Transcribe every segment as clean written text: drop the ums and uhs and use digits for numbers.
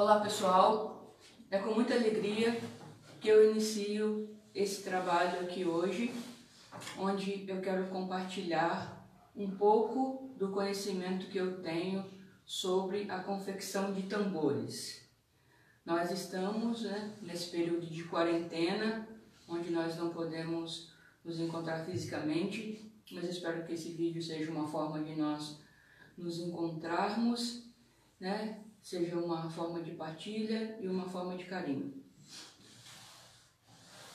Olá pessoal, é com muita alegria que eu inicio esse trabalho aqui hoje, onde eu quero compartilhar um pouco do conhecimento que eu tenho sobre a confecção de tambores. Nós estamos nesse período de quarentena, onde nós não podemos nos encontrar fisicamente, mas espero que esse vídeo seja uma forma de nós nos encontrarmos, seja uma forma de partilha e uma forma de carinho.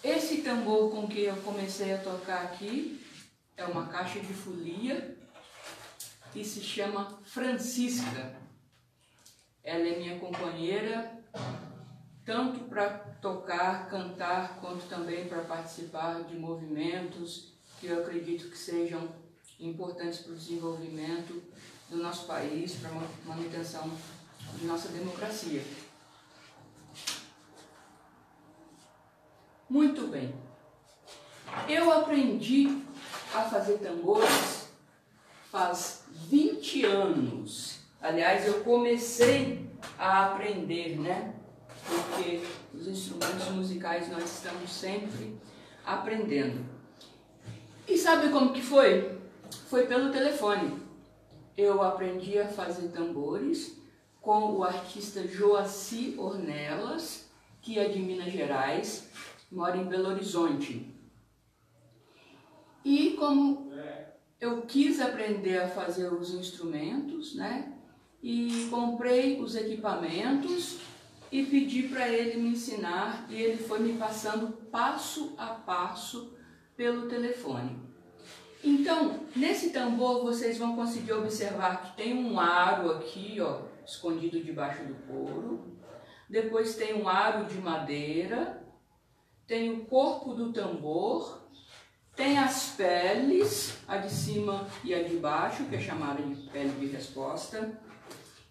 Esse tambor com que eu comecei a tocar aqui é uma caixa de folia que se chama Francisca. Ela é minha companheira, tanto para tocar, cantar, quanto também para participar de movimentos que eu acredito que sejam importantes para o desenvolvimento do nosso país, para a manutenção de nossa democracia. Muito bem. Eu aprendi a fazer tambores faz 20 anos. Aliás, eu comecei a aprender, Porque os instrumentos musicais nós estamos sempre aprendendo. E sabe como que foi? Foi pelo telefone. Eu aprendi a fazer tambores com o artista Joaci Ornelas, que é de Minas Gerais, mora em Belo Horizonte. E como eu quis aprender a fazer os instrumentos, e comprei os equipamentos e pedi para ele me ensinar, e ele foi me passando passo a passo pelo telefone. Então, nesse tambor vocês vão conseguir observar que tem um aro aqui, escondido debaixo do couro. Depois tem um aro de madeira, tem o corpo do tambor, tem as peles, a de cima e a de baixo, que é chamada de pele de resposta,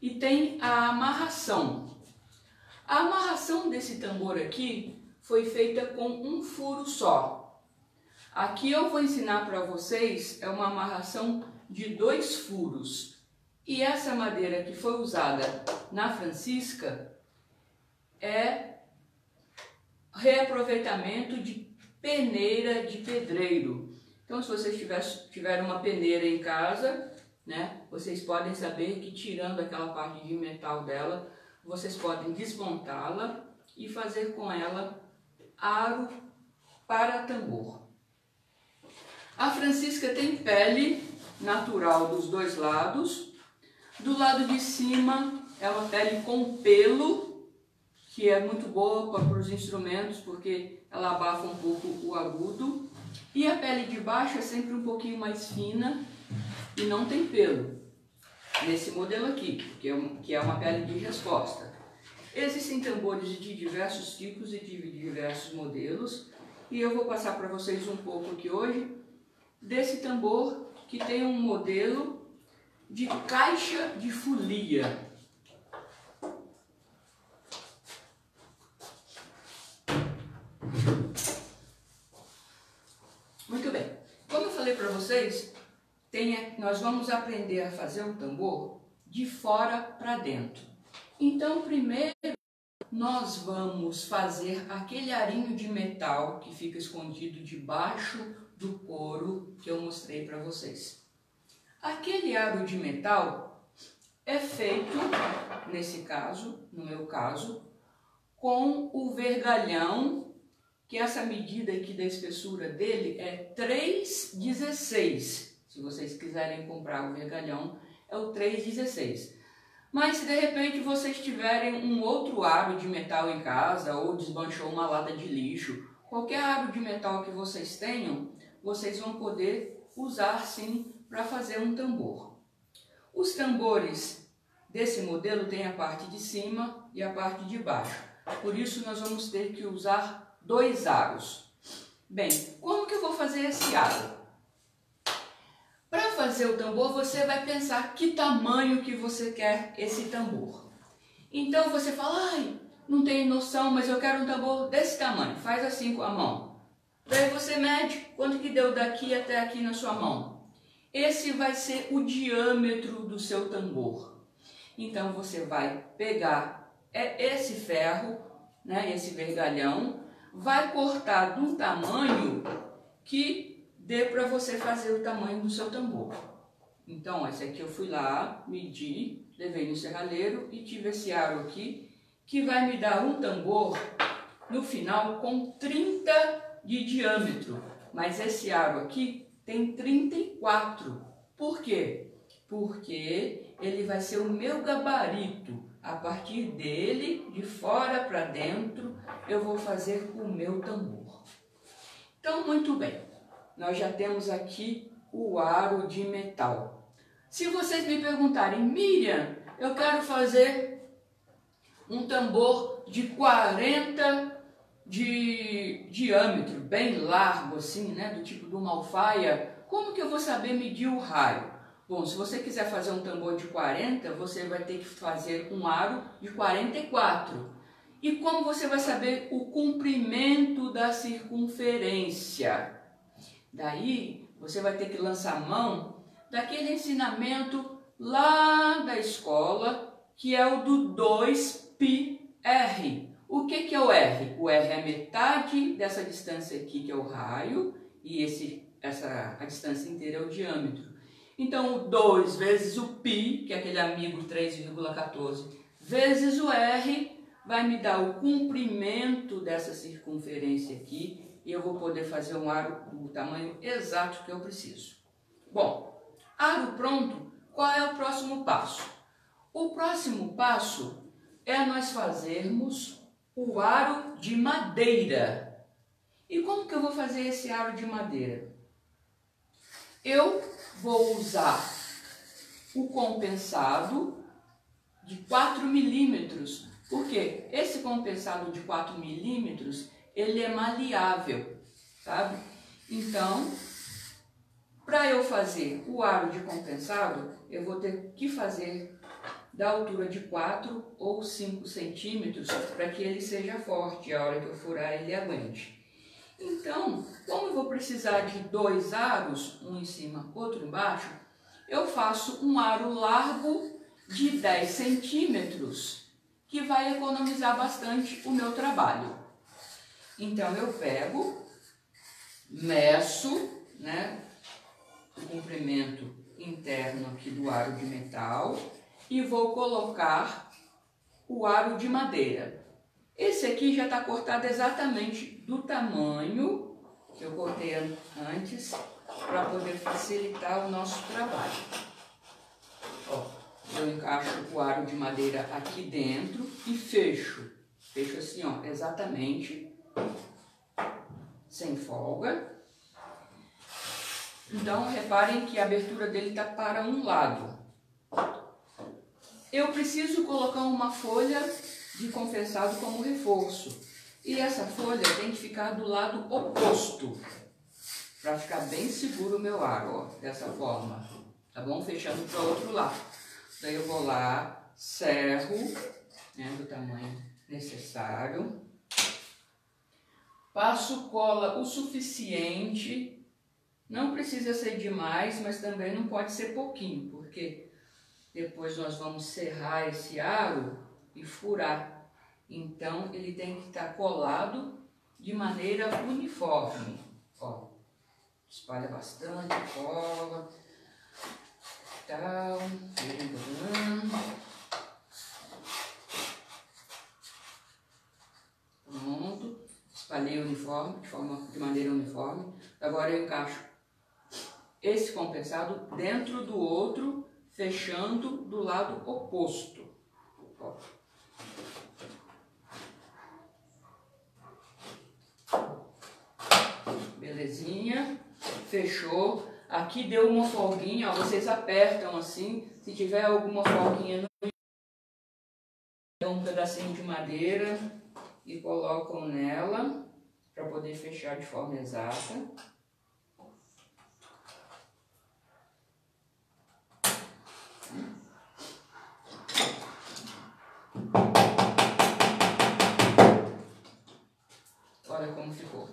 e tem a amarração. A amarração desse tambor aqui foi feita com um furo só. Aqui eu vou ensinar para vocês, é uma amarração de 2 furos. E essa madeira que foi usada na Francisca é reaproveitamento de peneira de pedreiro. Então, se vocês tiverem uma peneira em casa, vocês podem saber que tirando aquela parte de metal dela, vocês podem desmontá-la e fazer com ela aro para tambor. A Francisca tem pele natural dos 2 lados. Do lado de cima é uma pele com pelo, que é muito boa para os instrumentos, porque ela abafa um pouco o agudo. E a pele de baixo é sempre um pouquinho mais fina e não tem pelo. Nesse modelo aqui, que é uma pele de resposta. Existem tambores de diversos tipos e de diversos modelos, e eu vou passar para vocês um pouco aqui hoje desse tambor que tem um modelo de caixa de folia. Muito bem, como eu falei para vocês, nós vamos aprender a fazer um tambor de fora para dentro. Então, primeiro nós vamos fazer aquele arinho de metal que fica escondido debaixo do couro que eu mostrei para vocês. Aquele aro de metal é feito, nesse caso, no meu caso, com o vergalhão, que essa medida aqui da espessura dele é 3,16. Se vocês quiserem comprar o vergalhão, é o 3,16. Mas se de repente vocês tiverem um outro aro de metal em casa, ou desmanchou uma lata de lixo, qualquer aro de metal que vocês tenham, vocês vão poder usar sim para fazer um tambor. Os tambores desse modelo têm a parte de cima e a parte de baixo. Por isso nós vamos ter que usar 2 aros. Bem, como que eu vou fazer esse aro? Para fazer o tambor, você vai pensar que tamanho que você quer esse tambor. Então você fala, não tenho noção, mas eu quero um tambor desse tamanho. Faz assim com a mão. Daí você mede quanto que deu daqui até aqui na sua mão. Esse vai ser o diâmetro do seu tambor. Então você vai pegar é esse ferro, né, esse vergalhão, vai cortar de um tamanho que dê para você fazer o tamanho do seu tambor. Então, esse aqui eu fui lá, medi, levei no serralheiro e tive esse aro aqui, que vai me dar um tambor no final com 30 de diâmetro. Mas esse aro aqui tem 34. Por quê? Porque ele vai ser o meu gabarito. A partir dele, de fora para dentro, eu vou fazer o meu tambor. Então, muito bem. Nós já temos aqui o aro de metal. Se vocês me perguntarem, Miriam, eu quero fazer um tambor de 40 de diâmetro, bem largo assim, né, do tipo de uma alfaia, como que eu vou saber medir o raio? Bom, se você quiser fazer um tambor de 40, você vai ter que fazer um aro de 44. E como você vai saber o comprimento da circunferência? Daí, você vai ter que lançar mão daquele ensinamento lá da escola, que é o do 2πr. O que é o R? O R é a metade dessa distância aqui, que é o raio, e a distância inteira é o diâmetro. Então, o 2 vezes o π, que é aquele amigo 3,14, vezes o R, vai me dar o comprimento dessa circunferência aqui, e eu vou poder fazer um aro do tamanho exato que eu preciso. Bom, aro pronto, qual é o próximo passo? O próximo passo é nós fazermos o aro de madeira. E como que eu vou fazer esse aro de madeira? Eu vou usar o compensado de 4 milímetros, porque esse compensado de 4 milímetros, ele é maleável, sabe? Então, para eu fazer o aro de compensado, eu vou ter que fazer da altura de 4 ou 5 centímetros para que ele seja forte, a hora que eu furar ele aguente. Então, como eu vou precisar de 2 aros, um em cima, outro embaixo, eu faço um aro largo de 10 centímetros, que vai economizar bastante o meu trabalho. Então, eu pego, meço, né, o comprimento interno aqui do aro de metal e vou colocar o aro de madeira. Esse aqui já está cortado exatamente do tamanho que eu cortei antes, para poder facilitar o nosso trabalho. Ó, eu encaixo o aro de madeira aqui dentro e fecho. Fecho assim, ó, exatamente, sem folga. Então, reparem que a abertura dele está para um lado. Eu preciso colocar uma folha de compensado como reforço. E essa folha tem que ficar do lado oposto, para ficar bem seguro o meu aro, ó, dessa forma. Tá bom? Fechando para o outro lado. Daí eu vou lá, serro, né, do tamanho necessário. Passo cola o suficiente. Não precisa ser demais, mas também não pode ser pouquinho, porque depois nós vamos serrar esse aro e furar. Então, ele tem que estar colado de maneira uniforme. Ó, espalha bastante, cola, tal, pronto. Espalhei uniforme, de maneira uniforme. Agora eu encaixo esse compensado dentro do outro, fechando do lado oposto. Ó. Belezinha, fechou. Aqui deu uma folguinha, ó, vocês apertam assim. Se tiver alguma folguinha no meio, um pedacinho de madeira e colocam nela para poder fechar de forma exata. Olha como ficou.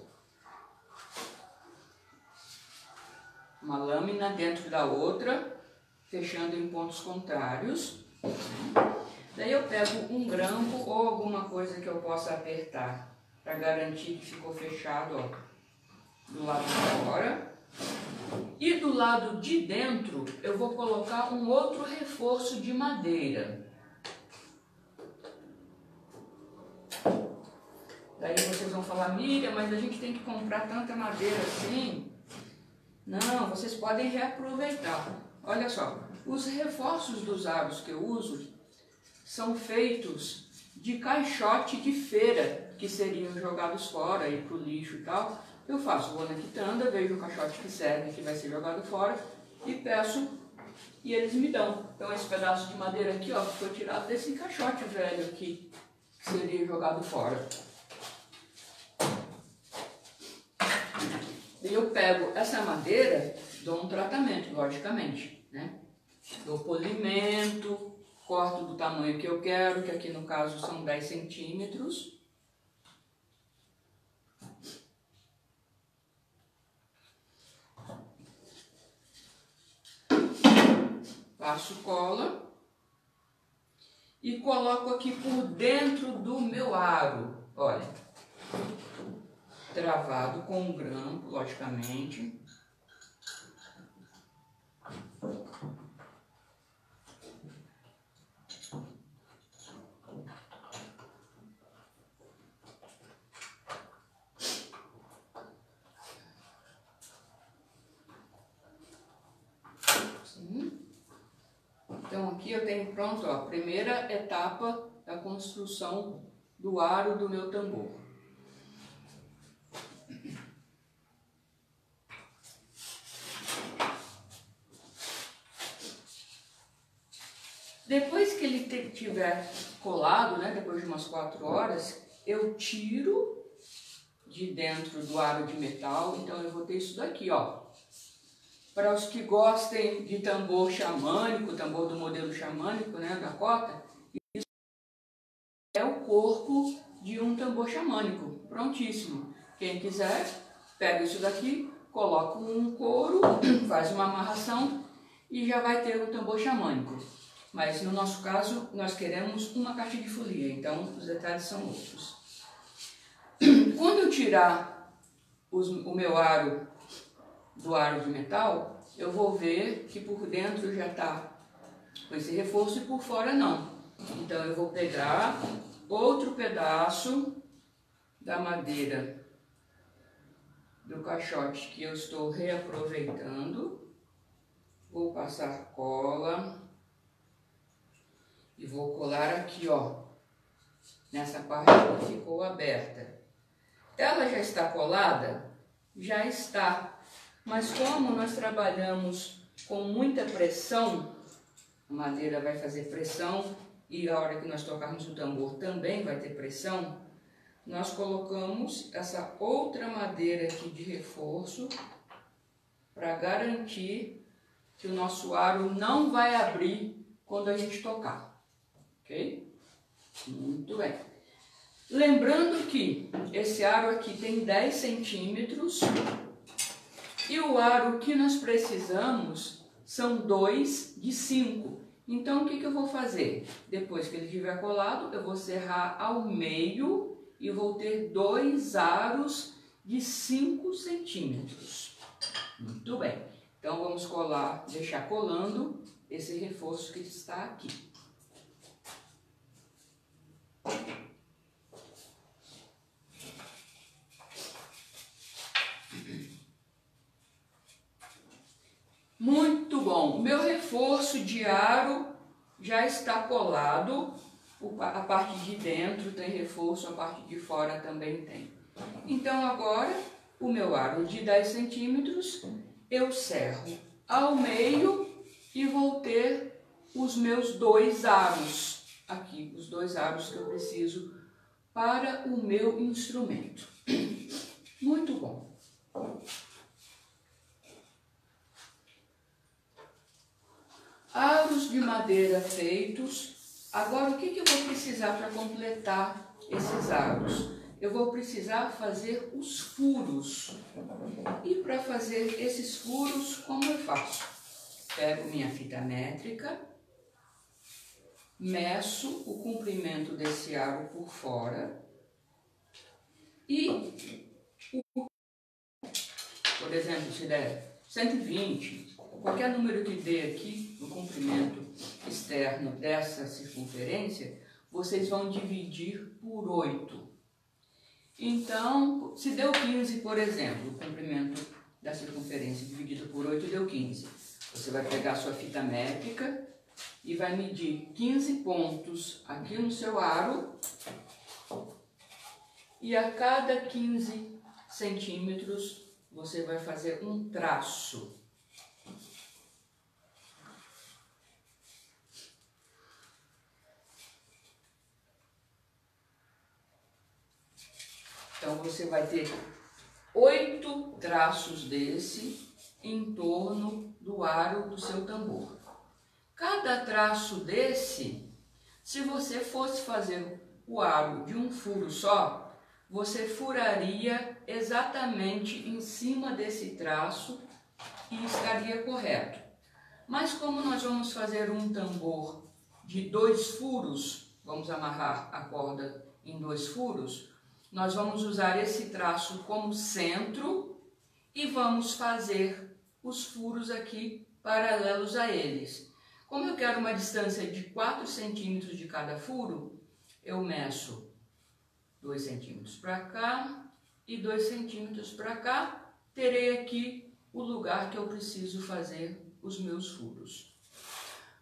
Uma lâmina dentro da outra, fechando em pontos contrários. Daí eu pego um grampo ou alguma coisa que eu possa apertar para garantir que ficou fechado, ó, do lado de fora. E do lado de dentro eu vou colocar um outro reforço de madeira. Daí vocês vão falar, Miriam, mas a gente tem que comprar tanta madeira assim. Não, vocês podem reaproveitar. Olha só, os reforços dos aros que eu uso são feitos de caixote de feira, que seriam jogados fora, ir para o lixo e tal. Eu faço, vou na quitanda, vejo o caixote que serve, que vai ser jogado fora, e peço, e eles me dão. Então esse pedaço de madeira aqui, ó, foi tirado desse caixote velho aqui, que seria jogado fora. E eu pego essa madeira, dou um tratamento, logicamente, né? Dou polimento, corto do tamanho que eu quero, que aqui no caso são 10 centímetros. Passo cola e coloco aqui por dentro do meu aro, olha, travado com um grampo, logicamente. Então aqui eu tenho pronto, ó, a primeira etapa da construção do aro do meu tambor. Depois que ele tiver colado, né, depois de umas 4 horas, eu tiro de dentro do aro de metal. Então eu vou ter isso daqui, ó. Para os que gostem de tambor xamânico, tambor do modelo xamânico, né, da cota, isso é o corpo de um tambor xamânico, prontíssimo. Quem quiser, pega isso daqui, coloca um couro, faz uma amarração e já vai ter um tambor xamânico. Mas no nosso caso, nós queremos uma caixa de folia, então os detalhes são outros. Quando eu tirar o meu aro do aro de metal, eu vou ver que por dentro já está com esse reforço e por fora não. Então eu vou pegar outro pedaço da madeira do caixote que eu estou reaproveitando, vou passar cola e vou colar aqui, ó, nessa parte que ficou aberta. Ela já está colada? Já está. Mas como nós trabalhamos com muita pressão, a madeira vai fazer pressão e a hora que nós tocarmos o tambor também vai ter pressão, nós colocamos essa outra madeira aqui de reforço para garantir que o nosso aro não vai abrir quando a gente tocar, ok? Muito bem. Lembrando que esse aro aqui tem 10 centímetros e o aro que nós precisamos são 2 de 5. Então o que eu vou fazer? Depois que ele estiver colado, eu vou serrar ao meio e vou ter 2 aros de 5 centímetros. Muito bem. Então vamos colar, deixar colando esse reforço que está aqui. Muito bom. O meu reforço de aro já está colado. A parte de dentro tem reforço, a parte de fora também tem. Então agora o meu aro de 10 centímetros eu serro ao meio e vou ter os meus 2 aros aqui, os 2 aros que eu preciso para o meu instrumento. Muito bom. Aros de madeira feitos. Agora o que eu vou precisar para completar esses aros? Eu vou precisar fazer os furos. E para fazer esses furos, como eu faço? Pego minha fita métrica, meço o comprimento desse aro por fora e, por exemplo, se der 120, qualquer número que dê aqui no comprimento externo dessa circunferência, vocês vão dividir por 8. Então, se deu 15, por exemplo, o comprimento da circunferência dividido por 8 deu 15. Você vai pegar a sua fita métrica e vai medir 15 pontos aqui no seu aro, e a cada 15 centímetros você vai fazer um traço. Então você vai ter 8 traços desse em torno do aro do seu tambor. Cada traço desse, se você fosse fazer o aro de um furo só, você furaria exatamente em cima desse traço e estaria correto. Mas como nós vamos fazer um tambor de 2 furos, vamos amarrar a corda em 2 furos, nós vamos usar esse traço como centro e vamos fazer os furos aqui paralelos a eles. Como eu quero uma distância de 4 centímetros de cada furo, eu meço 2 centímetros para cá e 2 centímetros para cá. Terei aqui o lugar que eu preciso fazer os meus furos.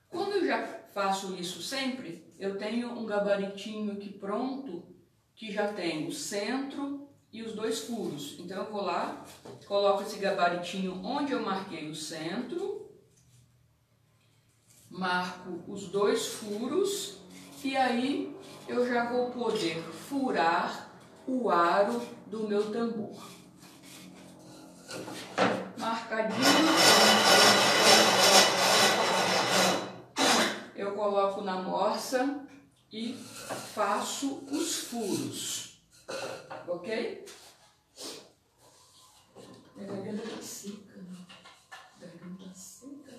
Como eu já faço isso sempre, eu tenho um gabaritinho aqui pronto, que já tem o centro e os 2 furos. Então eu vou lá, coloco esse gabaritinho onde eu marquei o centro, marco os 2 furos e aí eu já vou poder furar o aro do meu tambor. Marcadinho, eu coloco na morsa e faço os furos, ok? Minha garganta tá seca, né? Garganta seca.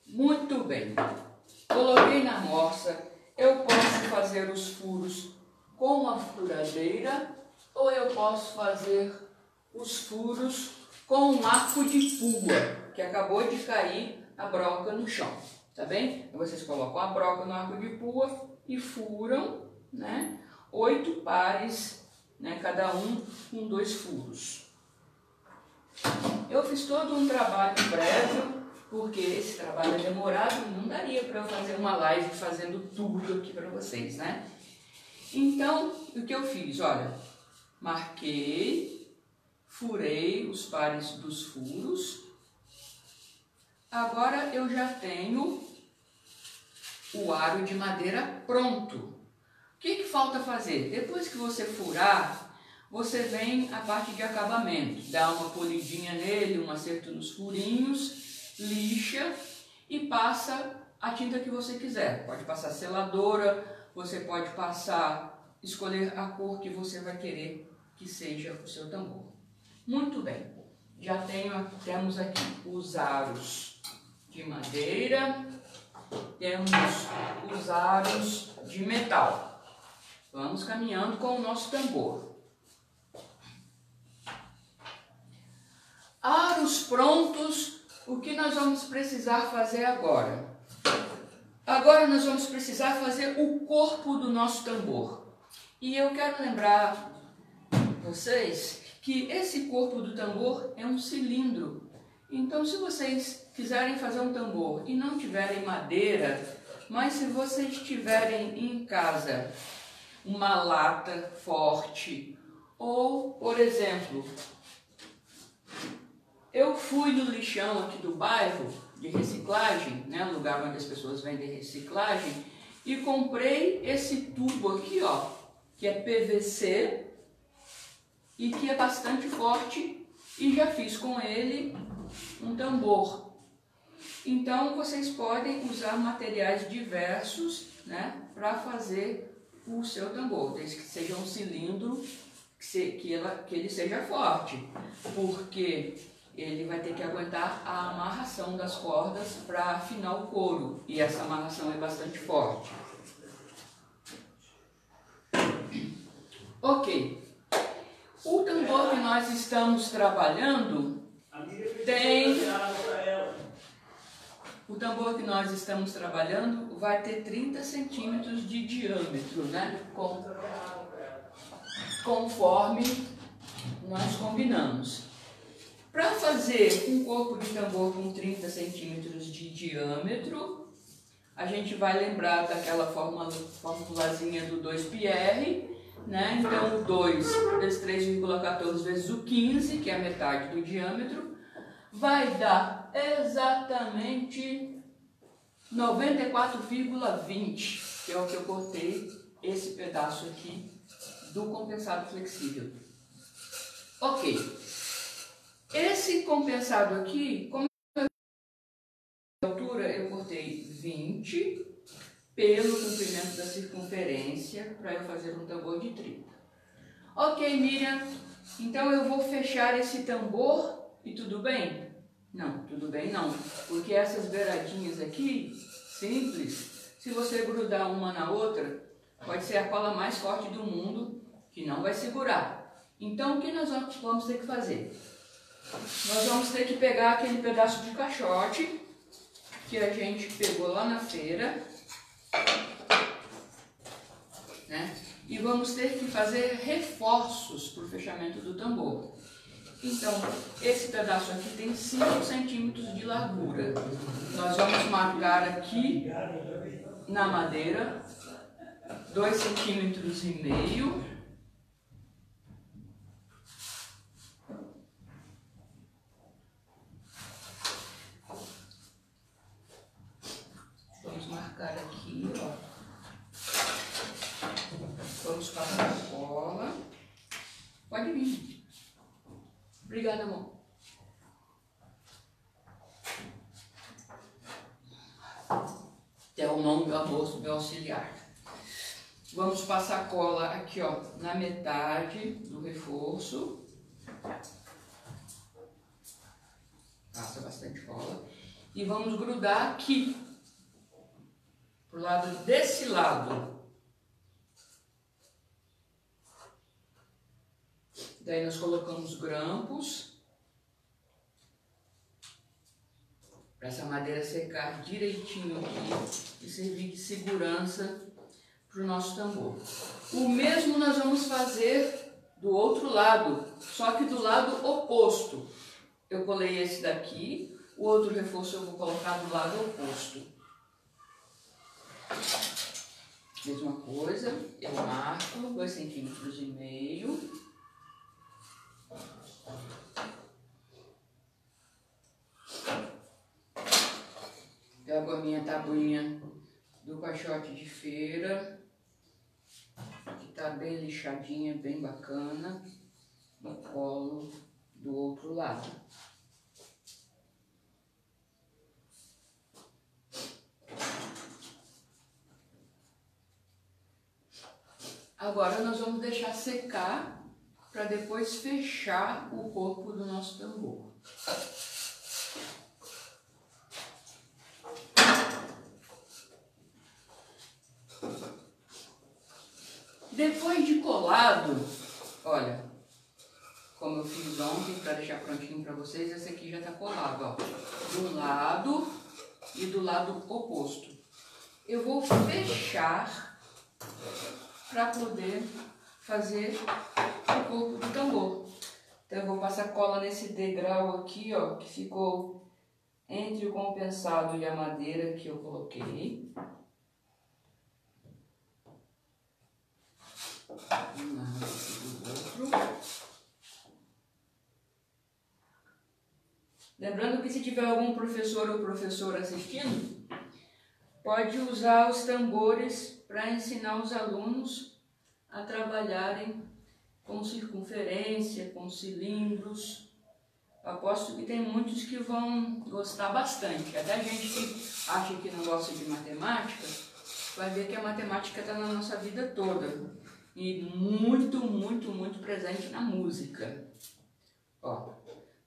Muito bem. Coloquei na morsa. Eu posso fazer os furos com a furadeira ou eu posso fazer os furos com um arco de pua, que acabou de cair a broca no chão. Tá bem? Então vocês colocam a broca no arco de pua e furam, né? 8 pares, né? Cada um com 2 furos. Eu fiz todo um trabalho prévio, porque esse trabalho é demorado, não daria para eu fazer uma live fazendo tudo aqui para vocês, né? Então, o que eu fiz? Olha, marquei, furei os pares dos furos. Agora eu já tenho o aro de madeira pronto. O que falta fazer? Depois que você furar, você vem a parte de acabamento. Dá uma polidinha nele, um acerto nos furinhos, lixa e passa a tinta que você quiser. Pode passar seladora, você pode passar, escolher a cor que você vai querer que seja o seu tambor. Muito bem, já temos aqui os aros de madeira, temos os aros de metal. Vamos caminhando com o nosso tambor. Aros prontos, o que nós vamos precisar fazer agora? Agora nós vamos precisar fazer o corpo do nosso tambor. E eu quero lembrar vocês que esse corpo do tambor é um cilindro. Então, se vocês quiserem fazer um tambor e não tiverem madeira, mas se vocês tiverem em casa uma lata forte, ou, por exemplo, eu fui no lixão aqui do bairro de reciclagem, né, lugar onde as pessoas vendem reciclagem, e comprei esse tubo aqui, ó, que é PVC e que é bastante forte, e já fiz com ele um tambor. Então vocês podem usar materiais diversos, né, para fazer o seu tambor, desde que seja um cilindro, que ele seja forte, porque ele vai ter que aguentar a amarração das cordas para afinar o couro, e essa amarração é bastante forte. Ok. O tambor que nós estamos trabalhando vai ter 30 centímetros de diâmetro, né? Conforme nós combinamos. Para fazer um corpo de tambor com 30 centímetros de diâmetro, a gente vai lembrar daquela formulazinha do 2πr, né? Então o 2 vezes 3,14 vezes o 15, que é a metade do diâmetro, vai dar exatamente 94,20, que é o que eu cortei esse pedaço aqui do compensado flexível. Ok. Esse compensado aqui, como a altura, eu cortei 20 pelo comprimento da circunferência para eu fazer um tambor de 30. Ok, Miriam, então eu vou fechar esse tambor e tudo bem? Não, tudo bem não, porque essas beiradinhas aqui, simples, se você grudar uma na outra, pode ser a cola mais forte do mundo, que não vai segurar. Então o que nós vamos ter que fazer? Nós vamos ter que pegar aquele pedaço de caixote que a gente pegou lá na feira, né? E vamos ter que fazer reforços para o fechamento do tambor. Então, esse pedaço aqui tem 5 centímetros de largura. Nós vamos marcar aqui na madeira 2,5 centímetros. Vamos marcar aqui, ó. Vamos passar a cola. Pode vir. Obrigada, amor. É o nome do almoço, meu auxiliar. Vamos passar a cola aqui, ó, na metade do reforço. Passa bastante cola. E vamos grudar aqui, pro lado desse lado. Daí nós colocamos grampos para essa madeira secar direitinho aqui e servir de segurança para o nosso tambor. O mesmo nós vamos fazer do outro lado, só que do lado oposto. Eu colei esse daqui, o outro reforço eu vou colocar do lado oposto. Mesma coisa, eu marco 2,5 centímetros. Pego a minha tabuinha do caixote de feira, que tá bem lixadinha, bem bacana, no colo do outro lado. Agora nós vamos deixar secar para depois fechar o corpo do nosso tambor. Depois de colado, olha, como eu fiz ontem para deixar prontinho para vocês, esse aqui já está colado, ó, de um lado e do lado oposto. Eu vou fechar para poder fazer o corpo do tambor. Então eu vou passar cola nesse degrau aqui, ó, que ficou entre o compensado e a madeira que eu coloquei. Um lado e do outro. Lembrando que se tiver algum professor ou professora assistindo, pode usar os tambores para ensinar os alunos a trabalharem com circunferência, com cilindros. Aposto que tem muitos que vão gostar bastante. Até gente que acha que não gosta de matemática, vai ver que a matemática está na nossa vida toda. E muito, muito, muito presente na música. Ó,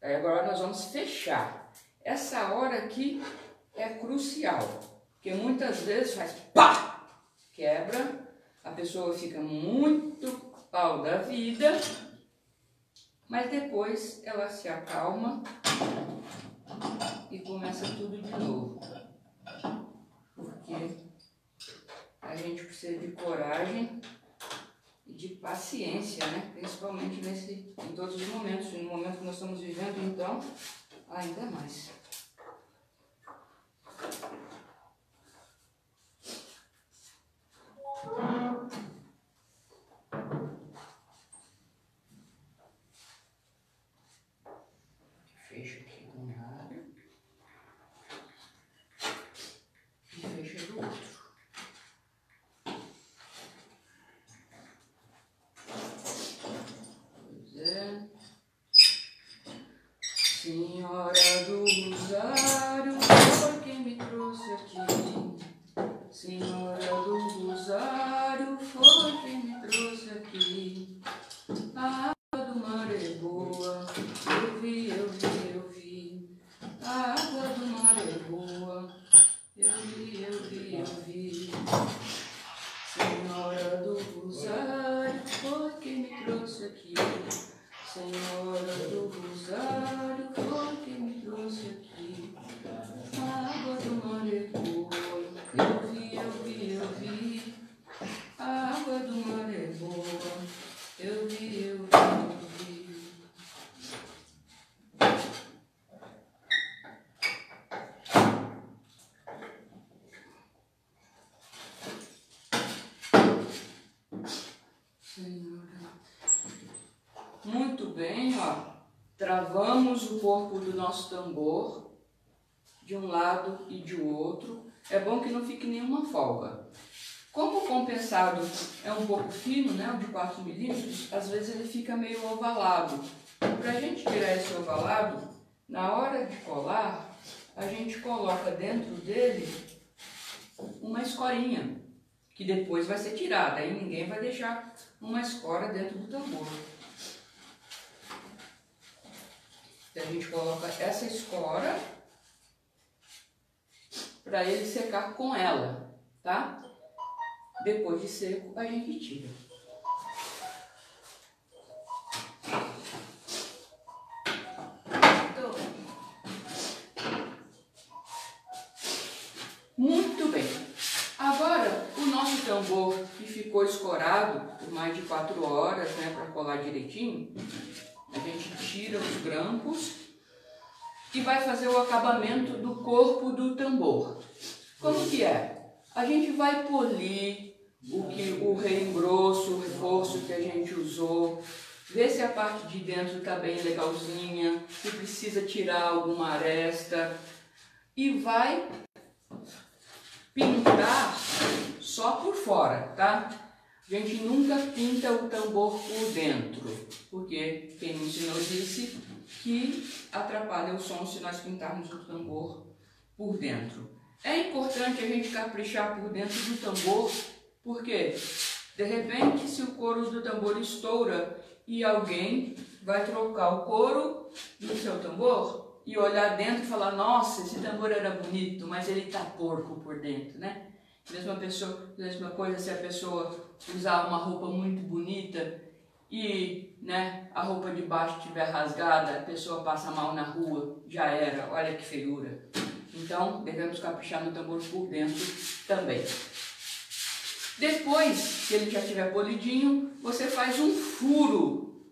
Aí agora nós vamos fechar. Essa hora aqui é crucial, porque muitas vezes faz pá, quebra, a pessoa fica muito pau da vida, mas depois ela se acalma e começa tudo de novo. Porque a gente precisa de coragem e de paciência, né? Principalmente em todos os momentos. No momento que nós estamos vivendo, então, ainda mais. Fecha aqui de um lado e fecha do outro. Senhora do Rosário, foi quem me trouxe aqui. Senhora do Rosário, foi quem me trouxe aqui. A água do mar é boa, eu vi, eu vi, eu vi. A água do mar é boa, eu vi, eu vi, eu vi. Senhora do Rosário, foi quem me trouxe aqui. Senhora do Rosário, foi quem me trouxe aqui. A água do mar é boa, eu vi, eu vi, eu vi. A água do mar é boa, eu vi, eu vi, eu vi. Senhora. Muito bem, ó. Travamos o corpo do nosso tambor de um lado e de outro. É bom que não fique nenhuma folga. Como o compensado é um pouco fino, né, de 4 milímetros, às vezes ele fica meio ovalado. Para a gente tirar esse ovalado, na hora de colar, a gente coloca dentro dele uma escorinha, que depois vai ser tirada. Aí ninguém vai deixar uma escora dentro do tambor. A gente coloca essa escora para ele secar com ela, tá? Depois de seco, a gente tira. Muito bem. Agora, o nosso tambor que ficou escorado por mais de 4 horas, né, para colar direitinho, a gente tira os grampos e vai fazer o acabamento do corpo do tambor. Como que é? A gente vai polir o reengrosso, o reforço que a gente usou, ver se a parte de dentro está bem legalzinha, se precisa tirar alguma aresta, e vai pintar só por fora, tá? A gente nunca pinta o tambor por dentro, porque quem me ensinou disse que atrapalha o som se nós pintarmos o tambor por dentro. É importante a gente caprichar por dentro do tambor, porque de repente se o couro do tambor estoura e alguém vai trocar o couro do seu tambor e olhar dentro e falar: nossa, esse tambor era bonito, mas ele tá porco por dentro, né? Mesma coisa se a pessoa usar uma roupa muito bonita e, né, a roupa de baixo estiver rasgada, a pessoa passa mal na rua, já era, olha que feiura. Então, devemos caprichar no tambor por dentro também. Depois que ele já estiver polidinho, você faz um furo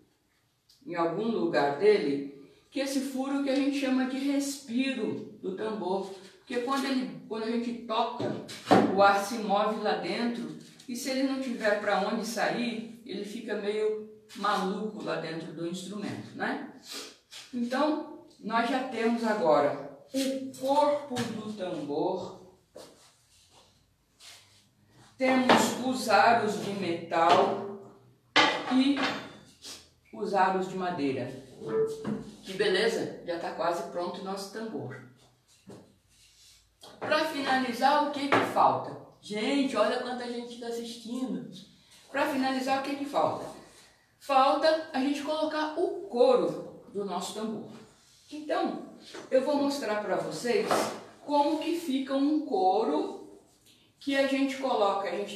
em algum lugar dele, que esse furo que a gente chama de respiro do tambor. Porque quando a gente toca, o ar se move lá dentro, e se ele não tiver para onde sair, ele fica meio maluco lá dentro do instrumento, né? Então, nós já temos agora o corpo do tambor, temos os aros de metal e os aros de madeira. Que beleza, já está quase pronto o nosso tambor. Para finalizar, o que falta? Gente, olha quanta gente está assistindo. Para finalizar, o que falta? Falta a gente colocar o couro do nosso tambor. Então, eu vou mostrar para vocês como que fica um couro que a gente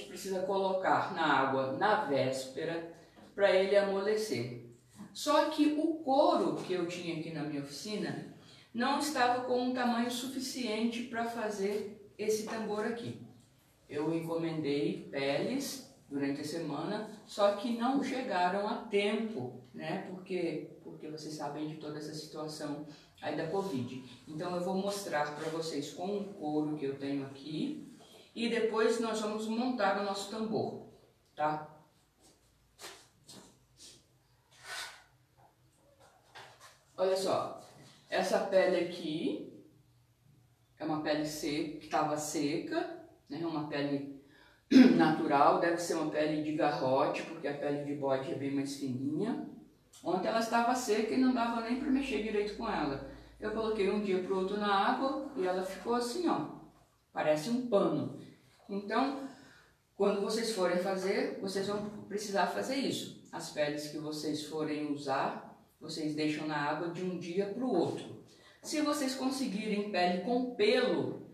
precisa colocar na água na véspera para ele amolecer. Só que o couro que eu tinha aqui na minha oficina não estava com um tamanho suficiente para fazer esse tambor aqui. Eu encomendei peles durante a semana, só que não chegaram a tempo, né? Porque vocês sabem de toda essa situação aí da Covid. Então eu vou mostrar para vocês com o couro que eu tenho aqui e depois nós vamos montar o nosso tambor, tá? Olha só, essa pele aqui é uma pele seca, que estava seca, né? Uma pele natural, deve ser uma pele de garrote, porque a pele de bode é bem mais fininha. Ontem ela estava seca e não dava nem para mexer direito com ela. Eu coloquei um dia para o outro na água e ela ficou assim, ó, parece um pano. Então, quando vocês forem fazer, vocês vão precisar fazer isso. As peles que vocês forem usar, vocês deixam na água de um dia para o outro. Se vocês conseguirem pele com pelo,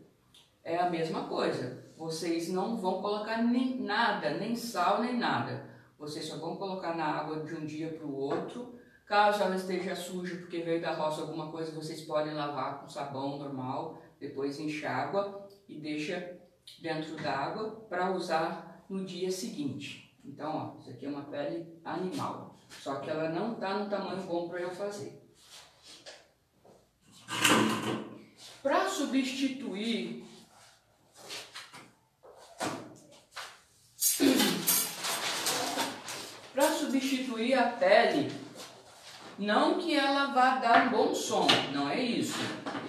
é a mesma coisa. Vocês não vão colocar nem nada, nem sal, nem nada. Vocês só vão colocar na água de um dia para o outro. Caso ela esteja suja porque veio da roça alguma coisa, vocês podem lavar com sabão normal, depois enxágua e deixa dentro d'água para usar no dia seguinte. Então, ó, isso aqui é uma pele animal, só que ela não está no tamanho bom para eu fazer. Para substituir a pele, não que ela vá dar um bom som, não é isso.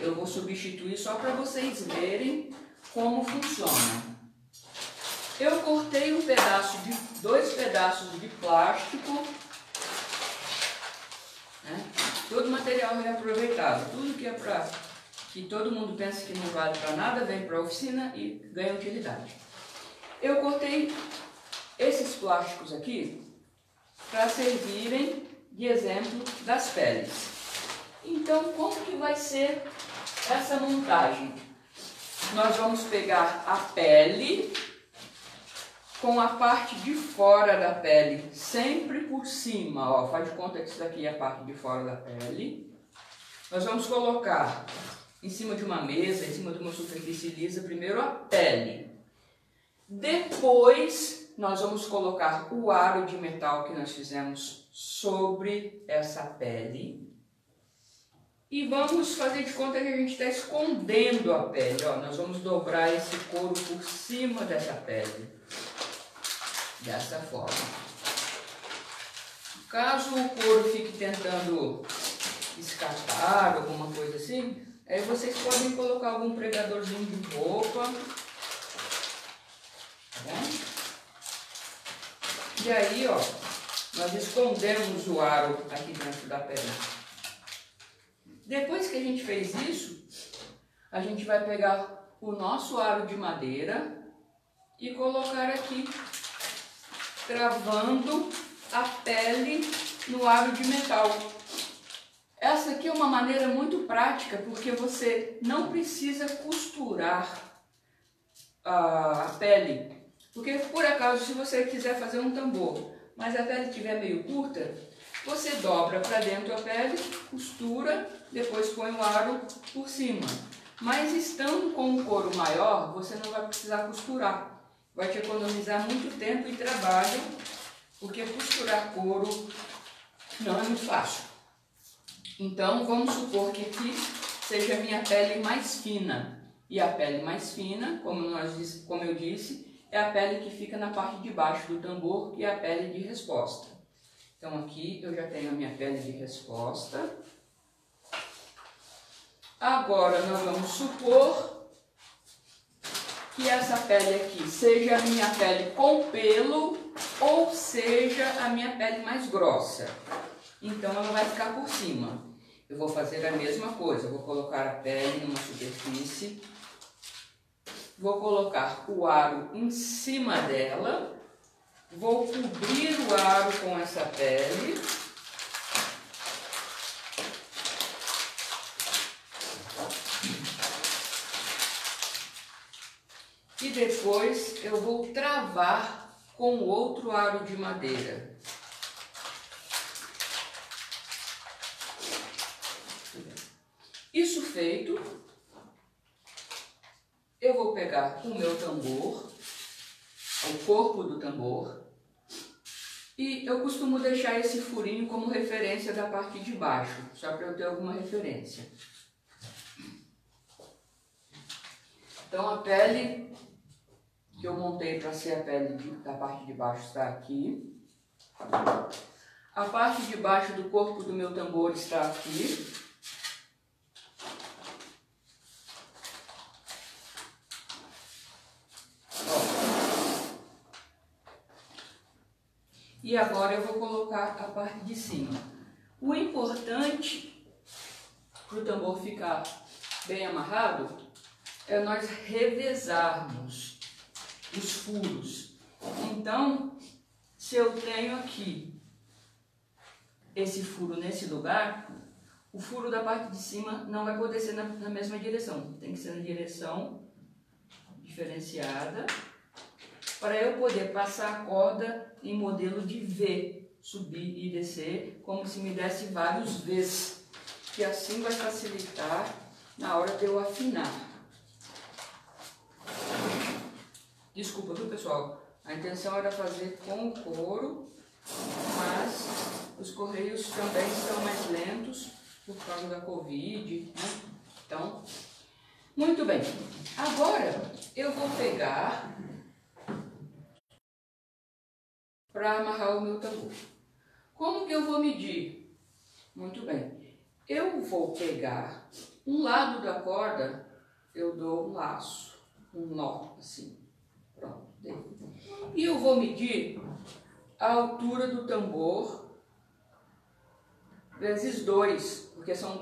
Eu vou substituir só para vocês verem como funciona. Eu cortei dois pedaços de plástico, né? Todo material reaproveitado, tudo que é para que todo mundo pensa que não vale para nada, vem para a oficina e ganha utilidade. Eu cortei esses plásticos aqui para servirem de exemplo das peles. Então, como que vai ser essa montagem? Nós vamos pegar a pele com a parte de fora da pele sempre por cima, ó, faz de conta que isso daqui é a parte de fora da pele. Nós vamos colocar em cima de uma mesa, em cima de uma superfície lisa, primeiro a pele. Depois nós vamos colocar o aro de metal que nós fizemos sobre essa pele. E vamos fazer de conta que a gente está escondendo a pele. Ó, nós vamos dobrar esse couro por cima dessa pele. Dessa forma. Caso o couro fique tentando escapar, alguma coisa assim, aí vocês podem colocar algum pregadorzinho de roupa. Tá bom? E aí, ó, nós escondemos o aro aqui dentro da pele. Depois que a gente fez isso, a gente vai pegar o nosso aro de madeira e colocar aqui, travando a pele no aro de metal. Essa aqui é uma maneira muito prática, porque você não precisa costurar a pele. Porque, por acaso, se você quiser fazer um tambor, mas a pele estiver meio curta, você dobra para dentro a pele, costura, depois põe o aro por cima. Mas estando com um couro maior, você não vai precisar costurar. Vai te economizar muito tempo e trabalho, porque costurar couro não é muito fácil. Então, vamos supor que aqui seja a minha pele mais fina. E a pele mais fina, como eu disse, é a pele que fica na parte de baixo do tambor, que é a pele de resposta. Então aqui eu já tenho a minha pele de resposta. Agora nós vamos supor que essa pele aqui seja a minha pele com pelo ou seja a minha pele mais grossa. Então ela vai ficar por cima. Eu vou fazer a mesma coisa, eu vou colocar a pele numa superfície, vou colocar o aro em cima dela, vou cobrir o aro com essa pele e depois eu vou travar com outro aro de madeira. Isso feito, eu vou pegar o meu tambor, o corpo do tambor, e eu costumo deixar esse furinho como referência da parte de baixo, só para eu ter alguma referência. Então a pele que eu montei para ser a pele da parte de baixo está aqui. A parte de baixo do corpo do meu tambor está aqui. E agora eu vou colocar a parte de cima. O importante para o tambor ficar bem amarrado é nós revezarmos os furos. Então, se eu tenho aqui esse furo nesse lugar, o furo da parte de cima não vai poder ser na mesma direção. Tem que ser na direção diferenciada, para eu poder passar a corda em modelo de V, subir e descer, como se me desse vários Vs, que assim vai facilitar na hora de eu afinar. Desculpa, viu, pessoal? A intenção era fazer com o couro, mas os correios também estão mais lentos por causa da Covid, né? Então, muito bem. Agora eu vou pegar para amarrar o meu tambor. Como que eu vou medir? Muito bem. Eu vou pegar um lado da corda, eu dou um laço, um nó, assim. Pronto. E eu vou medir a altura do tambor vezes 2, porque são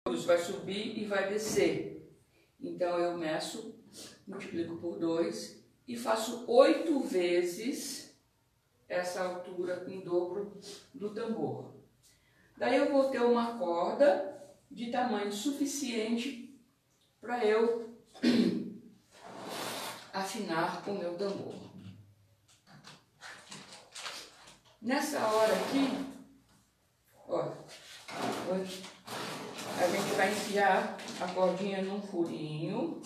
2, vai subir e vai descer. Então eu meço, multiplico por 2 e faço 8 vezes essa altura em dobro do tambor. Daí eu vou ter uma corda de tamanho suficiente para eu afinar o meu tambor. Nessa hora aqui, ó, a gente vai enfiar a cordinha num furinho,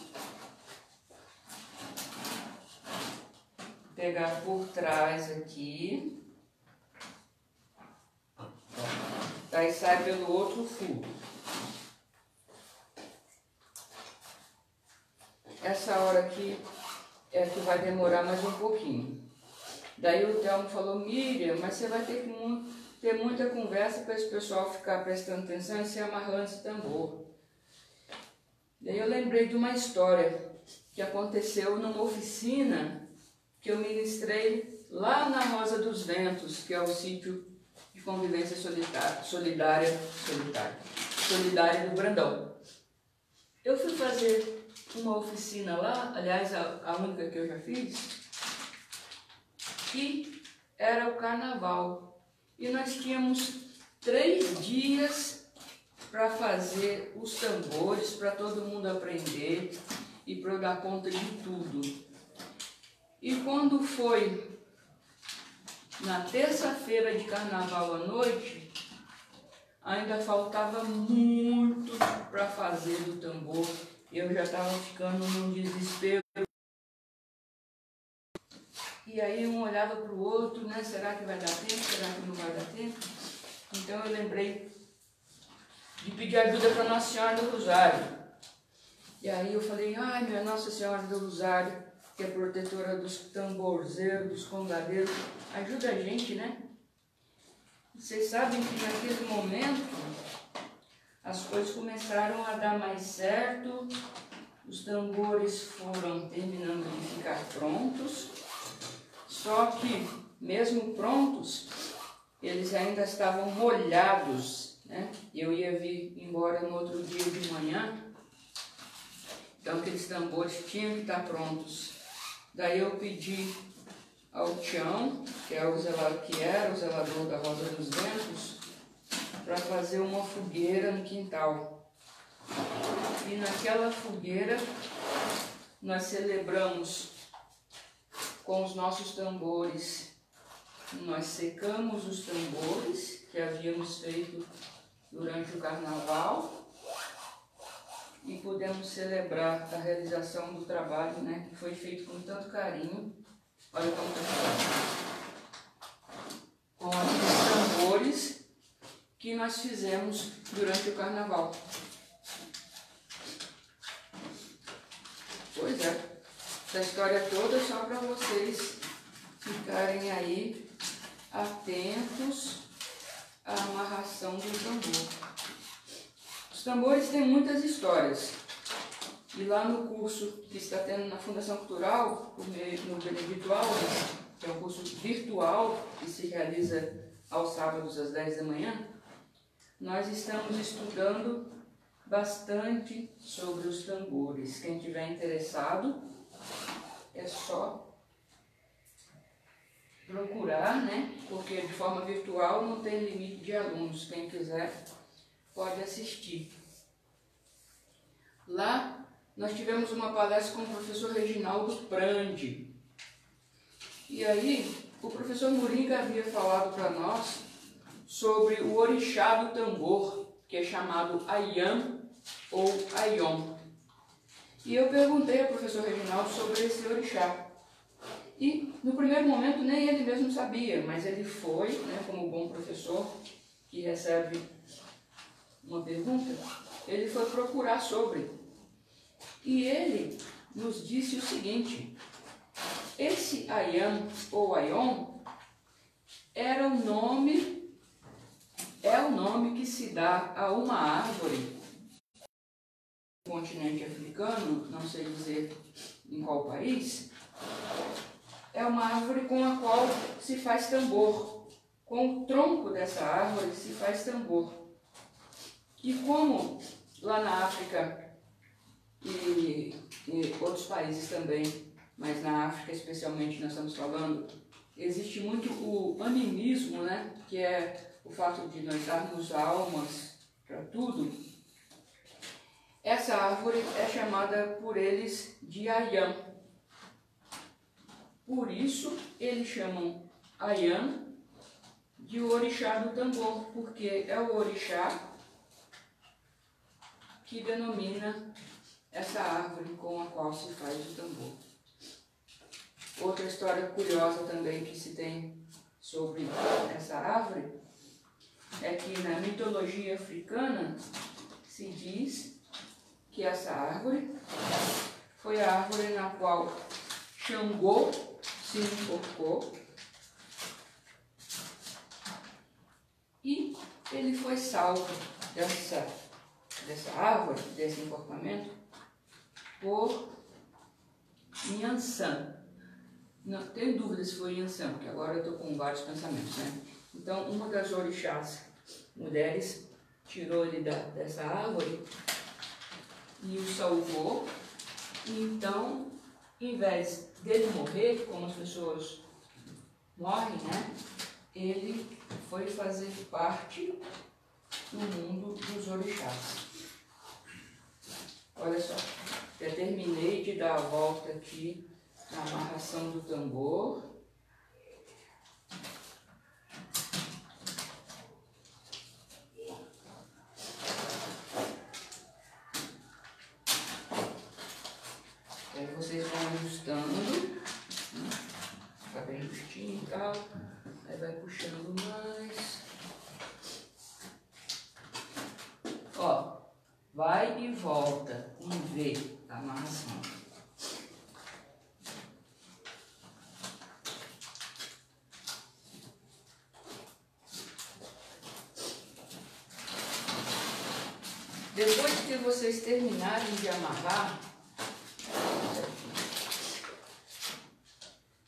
pegar por trás aqui, daí sai pelo outro furo. Essa hora aqui é que vai demorar mais um pouquinho. Daí o Telmo falou: Miriam, mas você vai ter que ter muita conversa para esse pessoal ficar prestando atenção e se amarrando esse tambor. Daí eu lembrei de uma história que aconteceu numa oficina que eu ministrei lá na Rosa dos Ventos, que é o sítio de convivência solidária do Brandão. Eu fui fazer uma oficina lá, aliás, a única que eu já fiz, que era o carnaval. E nós tínhamos 3 dias para fazer os tambores, para todo mundo aprender e para eu dar conta de tudo. E quando foi na terça-feira de carnaval à noite, ainda faltava muito para fazer do tambor. Eu já estava ficando num desespero. E aí um olhava para o outro, né? Será que vai dar tempo? Será que não vai dar tempo? Então eu lembrei de pedir ajuda para Nossa Senhora do Rosário. E aí eu falei: ai, minha Nossa Senhora do Rosário, que é protetora dos tamborzeiros, dos congadeiros, ajuda a gente, né? Vocês sabem que naquele momento as coisas começaram a dar mais certo, os tambores foram terminando de ficar prontos, só que mesmo prontos, eles ainda estavam molhados, né? Eu ia vir embora no outro dia de manhã, então aqueles tambores tinham que estar prontos. Daí eu pedi ao Tião, que era o zelador da Rosa dos Ventos, para fazer uma fogueira no quintal. E naquela fogueira nós celebramos com os nossos tambores. Nós secamos os tambores que havíamos feito durante o carnaval e pudemos celebrar a realização do trabalho, né, que foi feito com tanto carinho. Olha como está com aqueles tambores que nós fizemos durante o carnaval. Pois é, essa história toda é só para vocês ficarem aí atentos à amarração do tambor. Os tambores têm muitas histórias. E lá no curso que está tendo na Fundação Cultural, no Benedito Alves, que é um curso virtual que se realiza aos sábados às 10 da manhã, nós estamos estudando bastante sobre os tambores. Quem tiver interessado, é só procurar, né? Porque de forma virtual não tem limite de alunos. Quem quiser pode assistir. Lá nós tivemos uma palestra com o professor Reginaldo Prandi. E aí o professor Moringa havia falado para nós sobre o orixá do tambor, que é chamado Ayam ou Ayom. E eu perguntei ao professor Reginaldo sobre esse orixá. E no primeiro momento nem ele mesmo sabia, mas ele foi, né, como bom professor que recebe uma pergunta, ele foi procurar sobre. E ele nos disse o seguinte: esse Ayam ou Ayom é o nome que se dá a uma árvore no continente africano, não sei dizer em qual país. É uma árvore com a qual se faz tambor. Com o tronco dessa árvore se faz tambor. E como lá na África e outros países também, mas na África especialmente nós estamos falando, existe muito o animismo, né? Que é o fato de nós darmos almas para tudo. Essa árvore é chamada por eles de Ayam. Por isso, eles chamam Ayam de o orixá do tambor, porque é o orixá que denomina essa árvore com a qual se faz o tambor. Outra história curiosa também que se tem sobre essa árvore é que na mitologia africana se diz que essa árvore foi a árvore na qual Xangô se enforcou e ele foi salvo dessa árvore, desse enforcamento, por Nyansan. Não tenho dúvida se foi Nyansan, porque agora eu estou com vários pensamentos, né? Então, uma das orixás mulheres tirou ele dessa árvore e o salvou. E então, em vez dele morrer, como as pessoas morrem, né? Ele foi fazer parte do mundo dos orixás. Olha só, já terminei de dar a volta aqui na amarração do tambor. Aí vocês vão ajustando, fica bem justinho e tal, aí vai puxando mais. Ó, vai e volta em V da amarração. Depois que vocês terminarem de amarrar,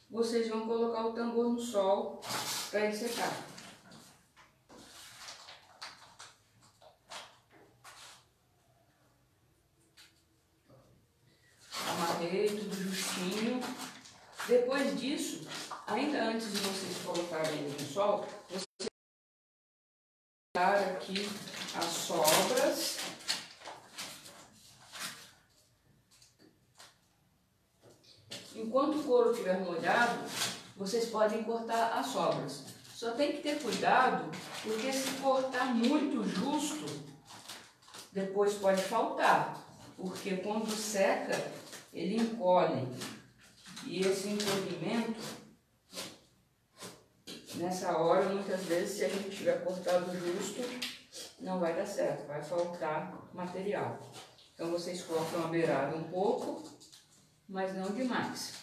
vocês vão colocar o tambor no sol para ele secar. Amarrei tudo justinho. Depois disso, ainda antes de vocês colocarem ele no sol, vocês vão tirar aqui as sobras. enquanto o couro estiver molhado, vocês podem cortar as sobras. Só tem que ter cuidado, porque se cortar muito justo, depois pode faltar. Porque quando seca, ele encolhe. E esse encolhimento, nessa hora, muitas vezes, se a gente tiver cortado justo, não vai dar certo, vai faltar material. Então vocês cortam a beirada um pouco, mas não demais.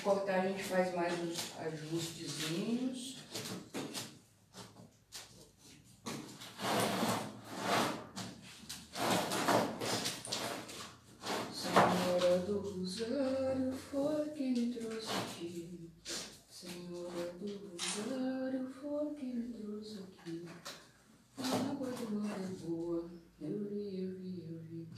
Cortar, a gente faz mais uns ajustezinhos. Senhora do Rosário foi quem me trouxe aqui. Senhora do Rosário foi quem me trouxe aqui. A água do mar é boa, eu vi.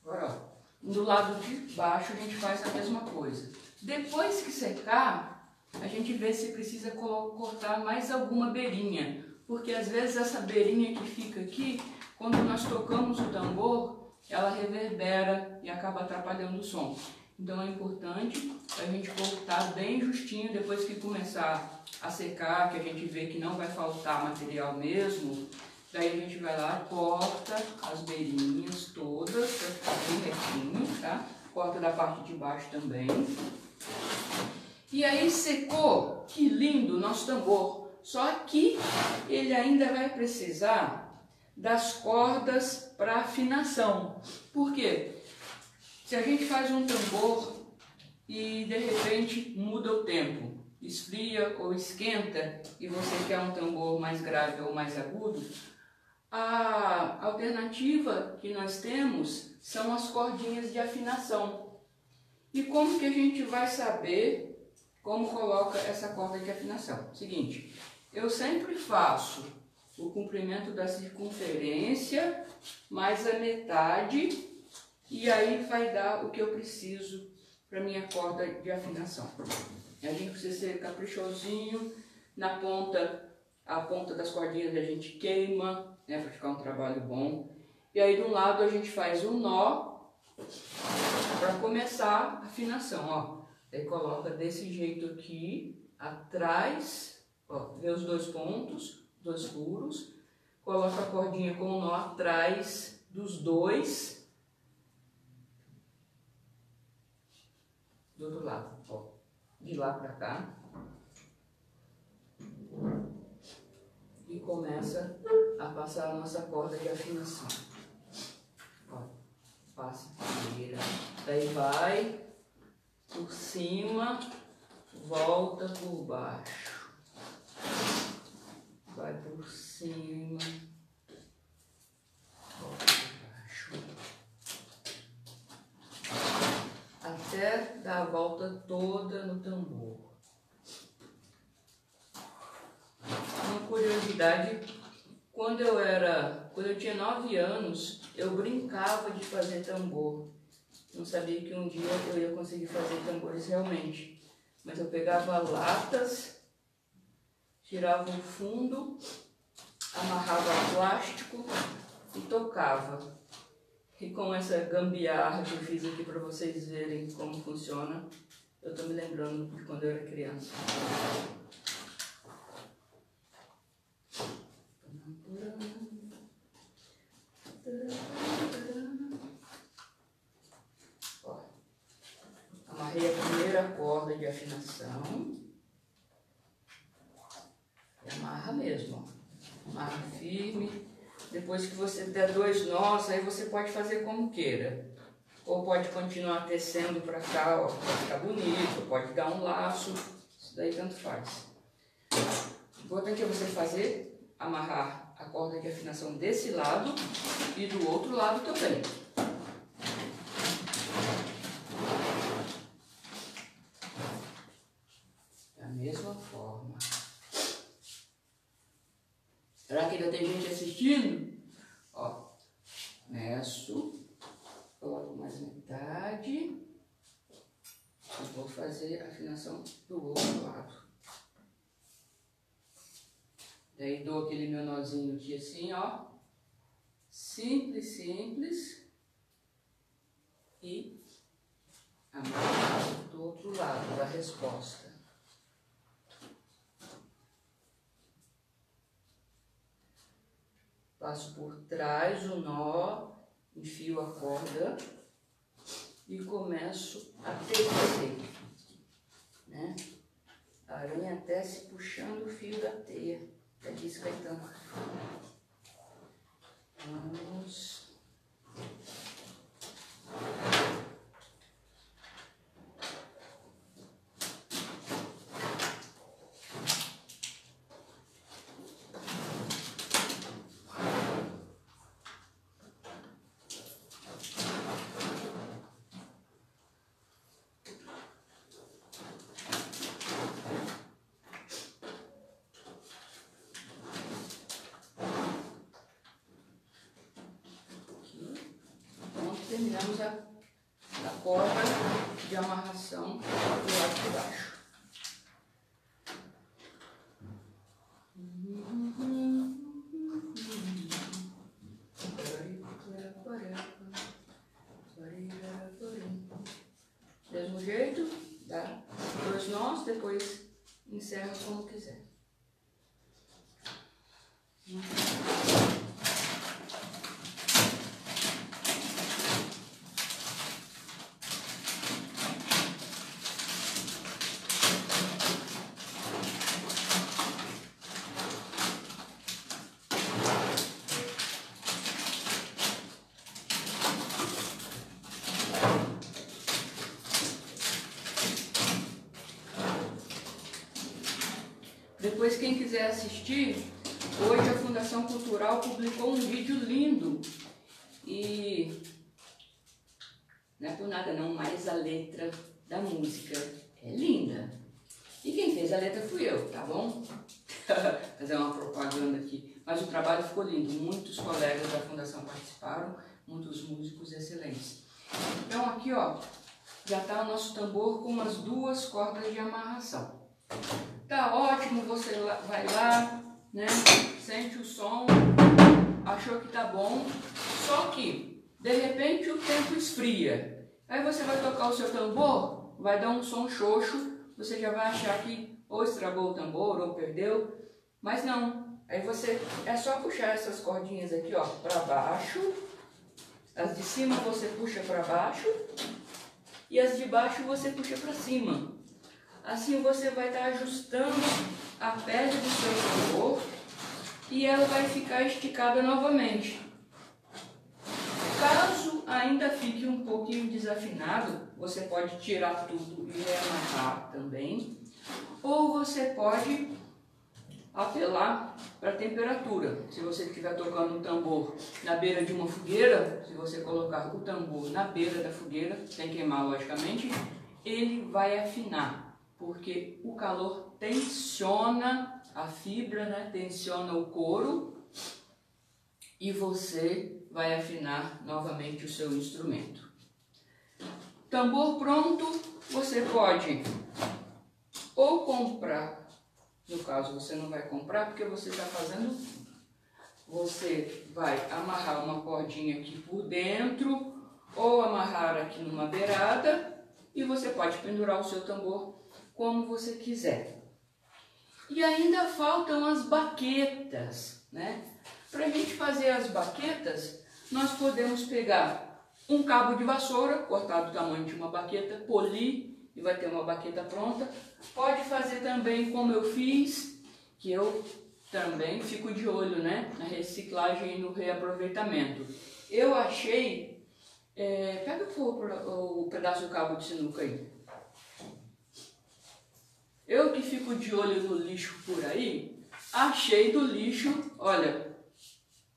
Agora, ó. Do lado de baixo a gente faz a mesma coisa. Depois que secar, a gente vê se precisa cortar mais alguma beirinha. Porque às vezes essa beirinha que fica aqui, quando nós tocamos o tambor, ela reverbera e acaba atrapalhando o som. Então é importante a gente cortar bem justinho depois que começar a secar, que a gente vê que não vai faltar material mesmo. Daí a gente vai lá, corta as beirinhas todas, para ficar bem retinho, tá? Corta da parte de baixo também. E aí secou, que lindo nosso tambor. Só que ele ainda vai precisar das cordas para afinação. Por quê? Se a gente faz um tambor e de repente muda o tempo, esfria ou esquenta, e você quer um tambor mais grave ou mais agudo, a alternativa que nós temos são as cordinhas de afinação. E como que a gente vai saber como coloca essa corda de afinação? Seguinte, eu sempre faço o comprimento da circunferência mais a metade, e aí vai dar o que eu preciso para minha corda de afinação. A gente precisa ser caprichosinho, na ponta, a ponta das cordinhas a gente queima, né, para ficar um trabalho bom. E aí do lado a gente faz um nó para começar a afinação, ó. Aí coloca desse jeito aqui, atrás, ó, vê os dois pontos, dois furos, coloca a cordinha com o nó atrás dos dois, do outro lado, ó, de lá para cá. E começa a passar a nossa corda de afinação. Ó, passa primeira, daí vai por cima, volta por baixo, vai por cima, volta por baixo, até dar a volta toda no tambor. Uma curiosidade, quando eu tinha 9 anos, eu brincava de fazer tambor. Não sabia que um dia eu ia conseguir fazer tambores realmente. Mas eu pegava latas, tirava o fundo, amarrava plástico e tocava. E com essa gambiarra que eu fiz aqui para vocês verem como funciona, eu estou me lembrando de quando eu era criança. Ó, amarrei a primeira corda de afinação. E amarra mesmo, ó. Amarra firme. Depois que você der 2 nós, aí você pode fazer como queira. Ou pode continuar tecendo para cá, ó, pode ficar bonito, ou pode dar um laço, isso daí tanto faz. O importante é você fazer, amarrar a corda de afinação desse lado e do outro lado também. Da mesma forma. Será que ainda tem gente assistindo? Ó, começo, coloco mais metade e vou fazer a afinação do outro lado. Daí dou aquele meu nozinho aqui assim, ó, simples, simples, e amarro do outro lado da resposta. Passo por trás o nó, enfio a corda e começo a tecer, né? Aranha até se puxando o fio da teia, já disse Caetano. Vamos. Terminamos a corda de amarração do lado de baixo. Mesmo jeito, dá 2 nós, depois encerra como quiser. Depois, quem quiser assistir, hoje a Fundação Cultural publicou um vídeo lindo e não é por nada não, mas a letra da música é linda. E quem fez a letra fui eu, tá bom? Fazer uma propaganda aqui. Mas o trabalho ficou lindo, muitos colegas da Fundação participaram, muitos músicos excelentes. Então aqui, ó, já está o nosso tambor com umas 2 cordas de amarração. Tá ótimo, você vai lá, né, sente o som, achou que tá bom, só que, de repente, o tempo esfria. Aí você vai tocar o seu tambor, vai dar um som xoxo, você já vai achar que ou estragou o tambor ou perdeu, mas não. Aí você, é só puxar essas cordinhas aqui, ó, para baixo, as de cima você puxa para baixo e as de baixo você puxa para cima. Assim você vai estar ajustando a pele do seu tambor e ela vai ficar esticada novamente. Caso ainda fique um pouquinho desafinado, você pode tirar tudo e reamarrar também. Ou você pode apelar para a temperatura. Se você estiver tocando o tambor na beira de uma fogueira, se você colocar o tambor na beira da fogueira, sem queimar logicamente, ele vai afinar. Porque o calor tensiona a fibra, né? Tensiona o couro e você vai afinar novamente o seu instrumento. Tambor pronto, você pode ou comprar, no caso você não vai comprar porque você está fazendo você vai amarrar uma cordinha aqui por dentro ou amarrar aqui numa beirada e você pode pendurar o seu tambor como você quiser. E ainda faltam as baquetas, né? Para a gente fazer as baquetas, nós podemos pegar um cabo de vassoura, cortar do tamanho de uma baqueta, polir e vai ter uma baqueta pronta. Pode fazer também como eu fiz, que eu também fico de olho, né, na reciclagem e no reaproveitamento. Eu achei, pega o pedaço do cabo de sinuca aí. Eu que fico de olho no lixo por aí, achei do lixo, olha,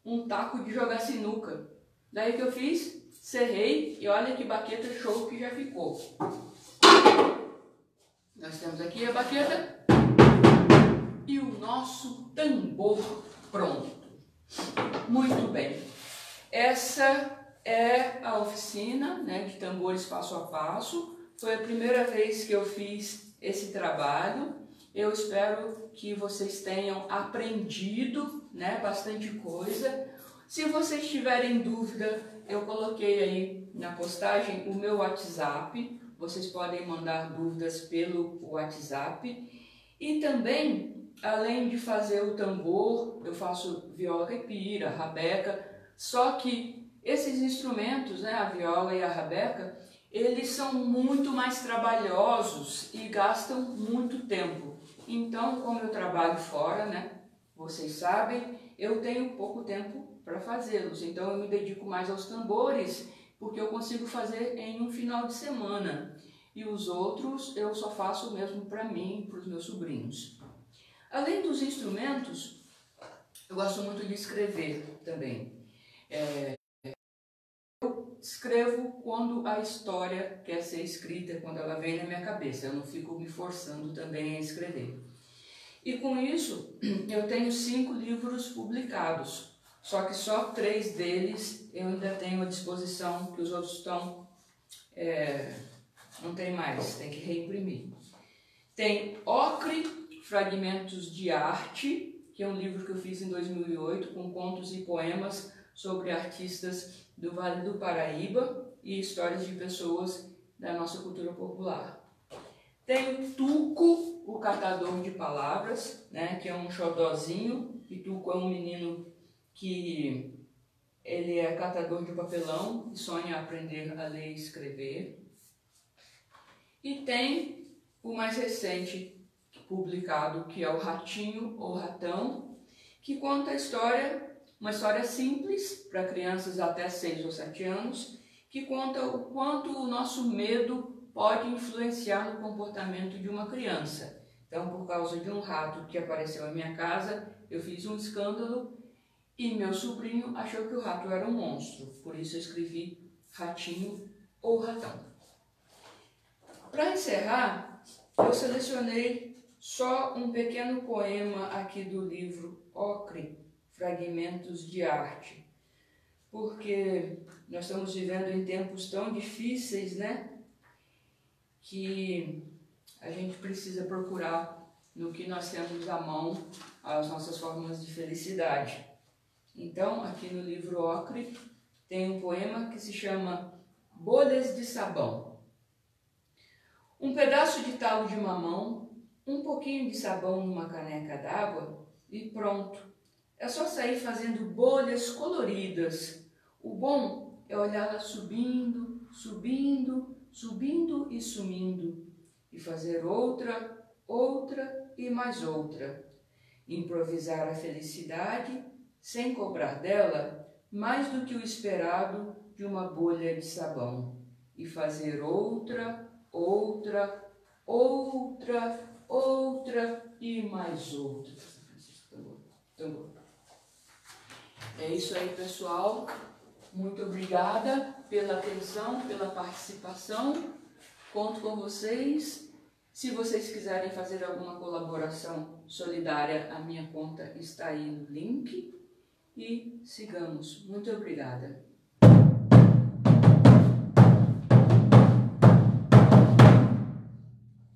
um taco de jogar sinuca. Daí que eu fiz, serrei e olha que baqueta show que já ficou. Nós temos aqui a baqueta e o nosso tambor pronto. Muito bem. Essa é a oficina, né, de tambores passo a passo. Foi a primeira vez que eu fiz esse trabalho. Eu espero que vocês tenham aprendido, né, bastante coisa. Se vocês tiverem dúvida, eu coloquei aí na postagem o meu WhatsApp. Vocês podem mandar dúvidas pelo WhatsApp. E também, além de fazer o tambor, eu faço viola caipira, rabeca. Só que esses instrumentos, né, a viola e a rabeca, eles são muito mais trabalhosos e gastam muito tempo. Então, como eu trabalho fora, né, vocês sabem, eu tenho pouco tempo para fazê-los. Então, eu me dedico mais aos tambores, porque eu consigo fazer em um final de semana. E os outros eu só faço mesmo para mim e para os meus sobrinhos. Além dos instrumentos, eu gosto muito de escrever também. Eu escrevo quando a história quer ser escrita, quando ela vem na minha cabeça. Eu não fico me forçando também a escrever. E com isso, eu tenho 5 livros publicados. Só que só 3 deles eu ainda tenho à disposição, que os outros estão... não tem mais, tem que reimprimir. Tem Ocre, Fragmentos de Arte, que é um livro que eu fiz em 2008, com contos e poemas sobre artistas do Vale do Paraíba e histórias de pessoas da nossa cultura popular. Tem Tuco, o Catador de Palavras, né, que é um xodózinho, e Tuco é um menino que ele é catador de papelão e sonha aprender a ler e escrever. E tem o mais recente publicado, que é o Ratinho ou Ratão, que conta a história, uma história simples para crianças até 6 ou 7 anos, que conta o quanto o nosso medo pode influenciar no comportamento de uma criança. Então, por causa de um rato que apareceu na minha casa, eu fiz um escândalo e meu sobrinho achou que o rato era um monstro. Por isso eu escrevi Ratinho ou Ratão. Para encerrar, eu selecionei só um pequeno poema aqui do livro Ocre, Fragmentos de Arte, porque nós estamos vivendo em tempos tão difíceis, né, que a gente precisa procurar no que nós temos à mão as nossas formas de felicidade. Então, aqui no livro Ocre, tem um poema que se chama Bolhas de Sabão. Um pedaço de talo de mamão, um pouquinho de sabão numa caneca d'água e pronto. É só sair fazendo bolhas coloridas. O bom é olhá-la subindo, subindo, subindo e sumindo. E fazer outra, outra e mais outra. Improvisar a felicidade sem cobrar dela mais do que o esperado de uma bolha de sabão. E fazer outra, outra, outra, outra e mais outra. É isso aí, pessoal. Muito obrigada pela atenção, pela participação. Conto com vocês. Se vocês quiserem fazer alguma colaboração solidária, a minha conta está aí no link. E sigamos. Muito obrigada.